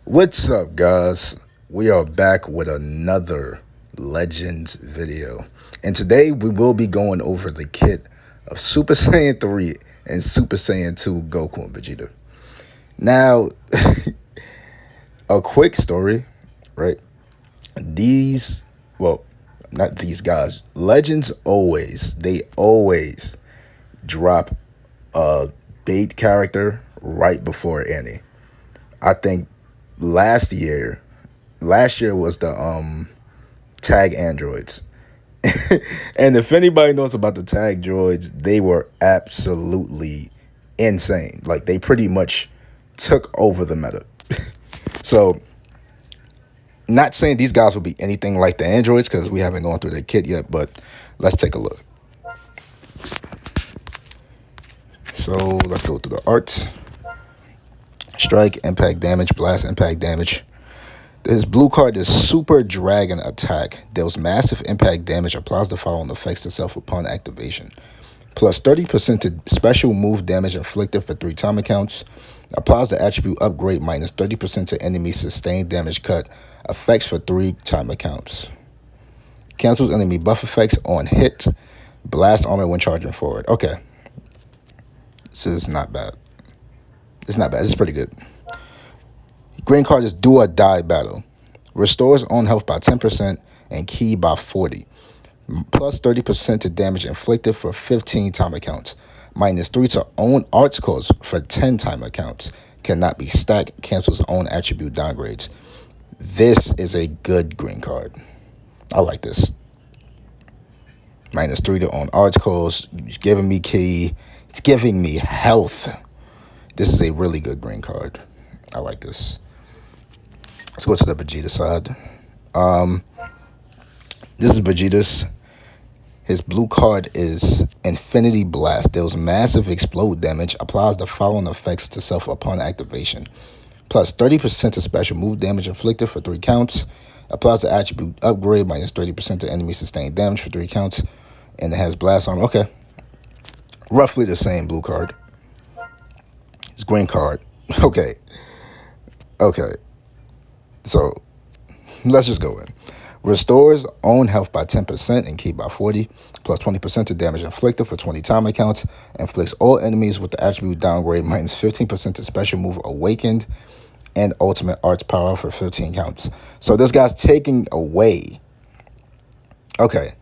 What's up, guys? We are back with another Legends video. And today we will be going over the kit of Super Saiyan 3 and Super Saiyan 2 Goku and Vegeta. Now, a quick story, right? Not these guys. Legends they always drop a bait character right before any. I think last year was the tag androids. And if anybody knows about the tag droids, they were absolutely insane. Like, they pretty much took over the meta. So, not saying these guys will be anything like the androids because we haven't gone through the kit yet, but let's take a look. So let's go through the art. Strike, impact damage, blast, impact damage. This blue card is Super Dragon Attack. Deals massive impact damage, applies the following effects to self upon activation. Plus 30% to special move damage inflicted for 3 time accounts. Applies the attribute upgrade minus 30% to enemy sustained damage cut. Effects for 3 time accounts. Cancels enemy buff effects on hit. Blast armor when charging forward. Okay. This is not bad. It's not bad. It's pretty good. Green card is Do or Die Battle. Restores own health by 10% and ki by 40. Plus 30% to damage inflicted for 15 time accounts. Minus 3 to own arts cost for 10 time accounts. Cannot be stacked. Cancels own attribute downgrades. This is a good green card. I like this. Minus 3 to own arts cost. It's giving me ki. It's giving me health. This is a really good green card. I like this. Let's go to the Vegeta side. This is Vegeta's. His blue card is Infinity Blast. Deals massive explode damage. Applies the following effects to self upon activation. Plus 30% to special move damage inflicted for 3 counts. Applies the attribute upgrade minus 30% to enemy sustained damage for 3 counts. And it has blast armor. Okay. Roughly the same blue card. It's green card. Okay. So let's just go in. Restores own health by 10% and ki by 40. Plus 20% to damage inflicted for 20 time accounts. Inflicts all enemies with the attribute downgrade minus 15% to special move awakened. And ultimate arts power for 15 counts. So this guy's taking away. Okay.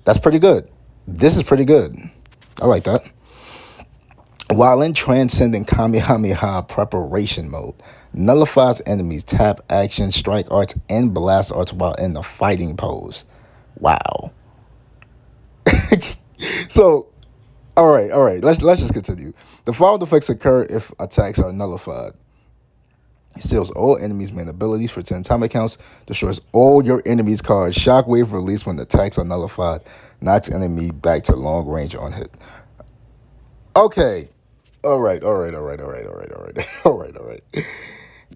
That's pretty good. This is pretty good. I like that. While in Transcendent Kamehameha preparation mode, nullifies enemies' tap, action, strike arts, and blast arts while in the fighting pose. Wow. So, all right. Let's just continue. The following effects occur if attacks are nullified. Steals all enemies' main abilities for 10 time accounts. Destroys all your enemies' cards. Shockwave release when attacks are nullified. Knocks enemy back to long range on hit. Okay. All right.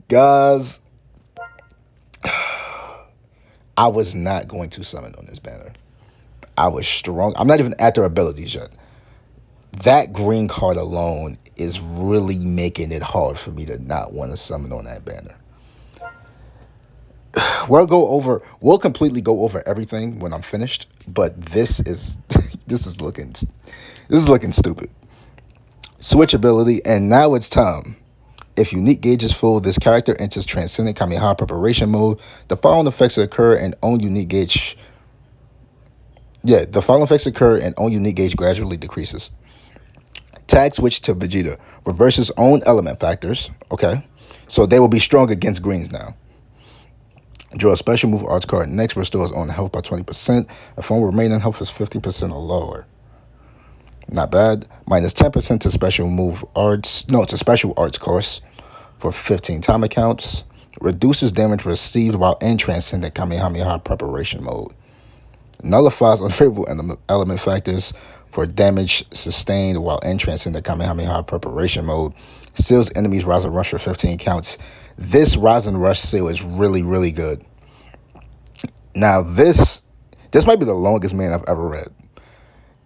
Guys, I was not going to summon on this banner. I was strong. I'm not even at their abilities yet. That green card alone is really making it hard for me to not want to summon on that banner. We'll completely go over everything when I'm finished, but this is looking stupid. Switch ability, and now it's time. If unique gauge is full, this character enters Transcendent Kamehameha preparation mode. The following effects occur and own unique gauge. The following effects occur and own unique gauge gradually decreases. Tag switch to Vegeta. Reverses own element factors. Okay. So they will be strong against greens now. Draw a special move arts card. Next, restores own health by 20%. If own remaining health is 50% or lower. Not bad. Minus 10% to special move arts. No, it's a special arts course for 15 time accounts. Reduces damage received while in Transcendent Kamehameha preparation mode. Nullifies unfavorable element factors for damage sustained while in Transcendent Kamehameha preparation mode. Seals enemies Rise and Rush for 15 counts. This Rise and Rush seal is really, really good. Now, this might be the longest man I've ever read.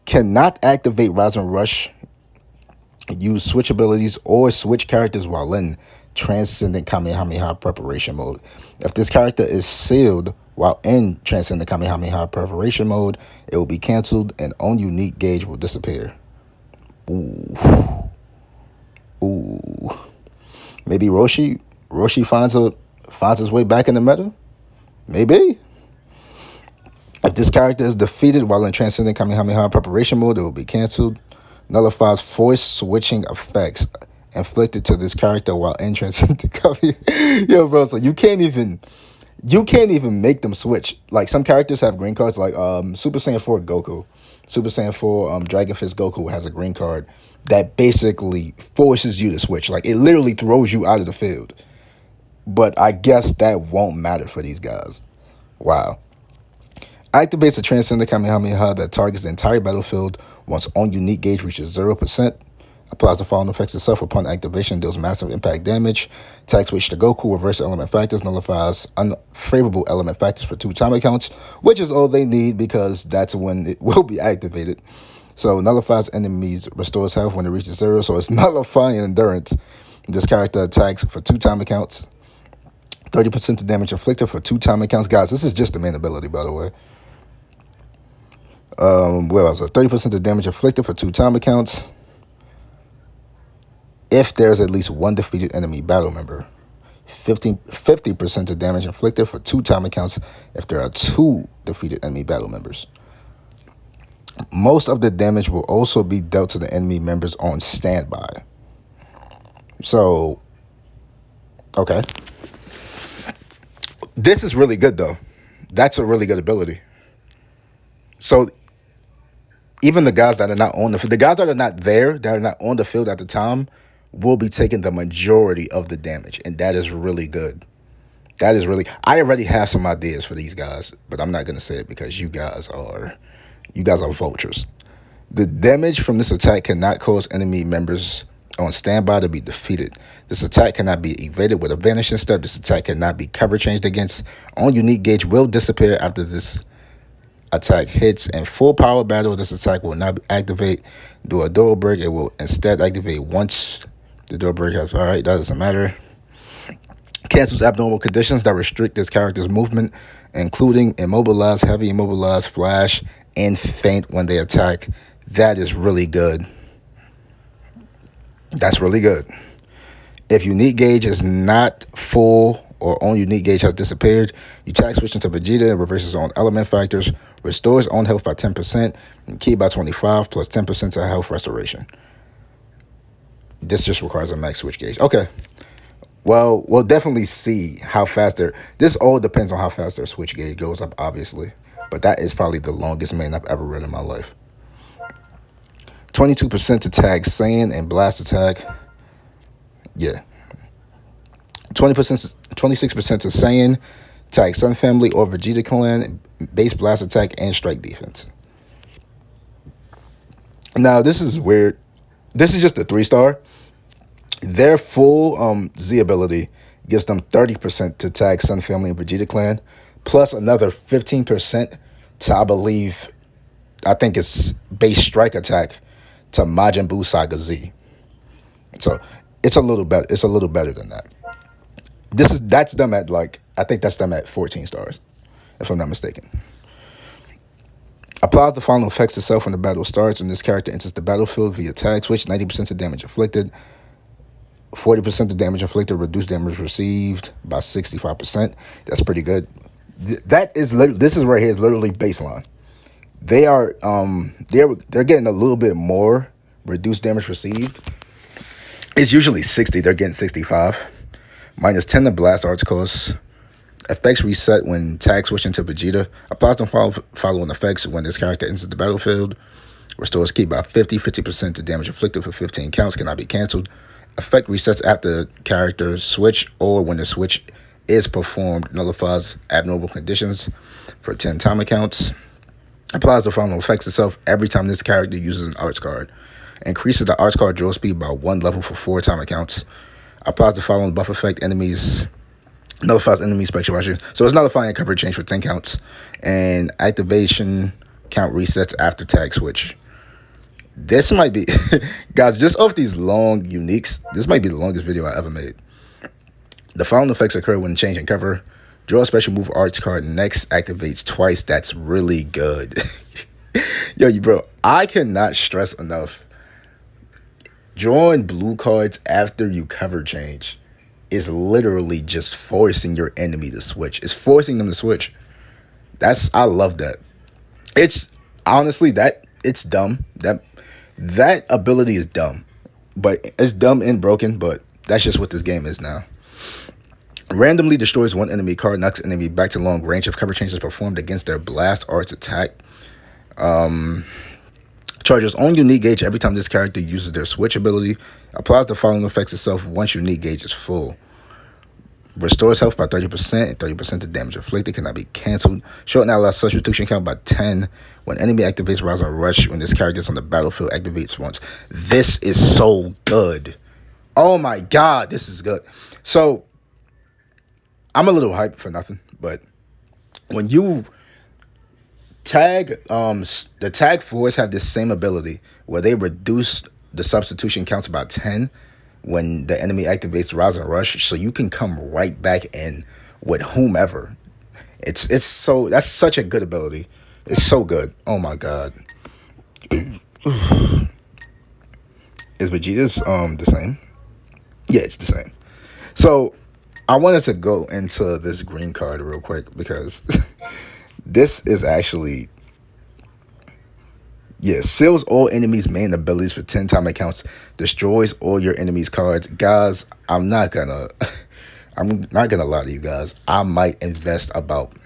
Cannot activate Rise and Rush Use switch abilities or switch characters while in Transcendent Kamehameha preparation mode. If this character is sealed while in Transcendent Kamehameha preparation mode, it will be canceled and own unique gauge will disappear. Ooh. Maybe Roshi finds his way back in the meta? Maybe. If this character is defeated while in Transcendent Kamehameha preparation mode, it will be canceled. Nullifies force switching effects inflicted to this character while in Transcendent Kamehameha. Yo, bro, so you can't even make them switch. Like, some characters have green cards, like Super Saiyan 4 Goku. Super Saiyan 4 Dragon Fist Goku has a green card that basically forces you to switch. Like, it literally throws you out of the field. But I guess that won't matter for these guys. Wow. Activates a Transcendent Kamehameha that targets the entire battlefield once own unique gauge reaches 0%. Applies the following effects itself upon activation, deals massive impact damage. Attack switch to Goku, reverse element factors, nullifies unfavorable element factors for 2 time accounts, which is all they need because that's when it will be activated. So nullifies enemies, restores health when it reaches 0, so it's nullifying endurance. This character attacks for 2 time accounts. 30% of damage inflicted for 2 time accounts. Guys, this is just the main ability, by the way. Where else? 30% of damage inflicted for 2 time accounts. If there's at least 1 defeated enemy battle member. 50% of damage inflicted for 2 time accounts if there are 2 defeated enemy battle members. Most of the damage will also be dealt to the enemy members on standby. So, okay. This is really good, though. That's a really good ability. So, even the guys that are not on the guys that are not there, that are not on the field at the time, will be taking the majority of the damage, and that is really good. That is really. I already have some ideas for these guys, but I'm not gonna say it because you guys are vultures. The damage from this attack cannot cause enemy members on standby to be defeated. This attack cannot be evaded with a vanishing step. This attack cannot be cover changed against. On unique gauge will disappear after this attack hits. In full power battle, this attack will not activate. Do a door break. It will instead activate once the door break has. All right, that doesn't matter. Cancels abnormal conditions that restrict this character's movement, including immobilize, heavy immobilize, flash, and faint when they attack. That is really good. That's really good. If unique gauge is not full or own unique gauge has disappeared, you attack switch into Vegeta and reverses own element factors, restores own health by 10%, and ki by 25 plus 10% to health restoration. This just requires a max switch gauge. Okay. Well, we'll definitely see how fast this all depends on how fast their switch gauge goes up, obviously. But that is probably the longest main I've ever read in my life. 22% to tag Saiyan and blast attack. Yeah. 26% to Saiyan, tag Sun Family or Vegeta Clan, base blast attack and strike defense. Now, this is weird. This is just a 3-star. Their full Z ability gives them 30% to tag Sun Family and Vegeta Clan, plus another 15% to, I think it's base strike attack to Majin Buu Saga Z. So it's a little better. It's a little better than that. That's them at I think that's them at 14 stars, if I'm not mistaken. Applies the following effects itself when the battle starts, and this character enters the battlefield via tag switch. 90% of damage inflicted. 40% of damage inflicted, reduced damage received by 65%. That's pretty good. This is right here is literally baseline. They are they're getting a little bit more reduced damage received. It's usually 60. They're getting 65. Minus 10 to blast arts costs. Effects reset when tag switching to Vegeta. Applies the following effects when this character enters the battlefield. Restores ki by 50% to damage inflicted for 15 counts. Cannot be canceled. Effect resets after character switch or when the switch is performed. Nullifies abnormal conditions for 10 time accounts. Applies the following effects itself every time this character uses an arts card. Increases the arts card draw speed by 1 level for 4 time accounts. Applies the following buff effect enemies. Nullifies enemy specialization. So it's nullifying cover change for 10 counts. And activation count resets after tag switch. This might be, guys, just off these long uniques, this might be the longest video I ever made. The following effects occur when changing cover. Draw a special move arts card, next activates twice. That's really good. Yo, bro, I cannot stress enough. Drawing blue cards after you cover change is literally just forcing your enemy to switch. It's forcing them to switch. I love that. It's honestly it's dumb. That ability is dumb. But it's dumb and broken, but that's just what this game is now. Randomly destroys one enemy card, knocks enemy back to long range if cover change is performed against their blast arts attack. Charges own unique gauge every time this character uses their switch ability. Applies the following effects itself once unique gauge is full. Restores health by 30% and 30% of damage inflicted. Cannot be cancelled. Shorten allies substitution count by 10. When enemy activates Rise on Rush, when this character is on the battlefield, activates once. This is so good. Oh my god, this is good. So, I'm a little hyped for nothing, but when you tag, the tag fours have this same ability where they reduce the substitution counts by 10 when the enemy activates Rise and Rush, so you can come right back in with whomever. That's such a good ability. It's so good. Oh my god. Is Vegeta's the same? Yeah, it's the same. So I wanted to go into this green card real quick because this is actually, yeah, seals all enemies' main abilities for 10 time accounts, destroys all your enemies' cards. Guys, I'm not gonna lie to you guys. I might invest about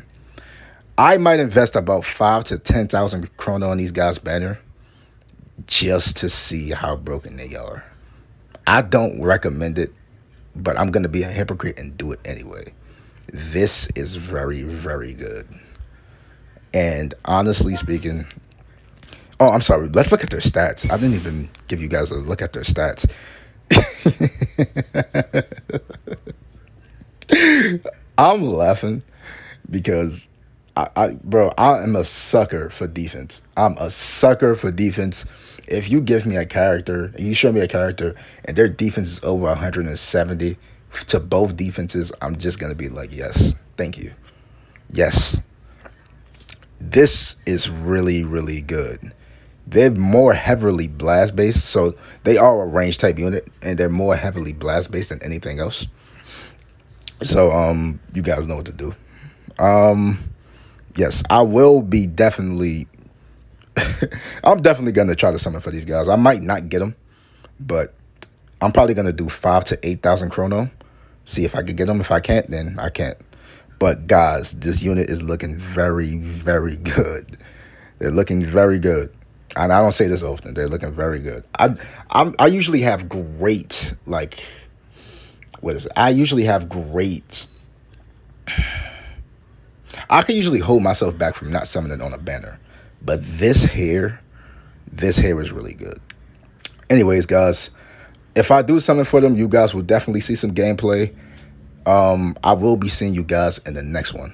5 to 10,000 chrono on these guys' banner just to see how broken they are. I don't recommend it, but I'm gonna be a hypocrite and do it anyway. This is very, very good. And honestly speaking, oh, I'm sorry. Let's look at their stats. I didn't even give you guys a look at their stats. I'm laughing because bro, I am a sucker for defense. I'm a sucker for defense. If you give me a character and you show me a character and their defense is over 170 to both defenses, I'm just going to be like, yes, thank you. Yes. This is really, really good. They're more heavily blast based, so they are a range type unit, and they're more heavily blast based than anything else. So you guys know what to do. Yes, I will be definitely. I'm definitely gonna try to summon for these guys. I might not get them, but I'm probably gonna do 5 to 8,000 chrono. See if I can get them. If I can't, then I can't. But guys, this unit is looking very, very good. They're looking very good, and I don't say this often. They're looking very good. I usually have great, like, what is it? I usually have great. I can usually hold myself back from not summoning on a banner, but this here is really good. Anyways, guys, if I do summon for them, you guys will definitely see some gameplay. I will be seeing you guys in the next one.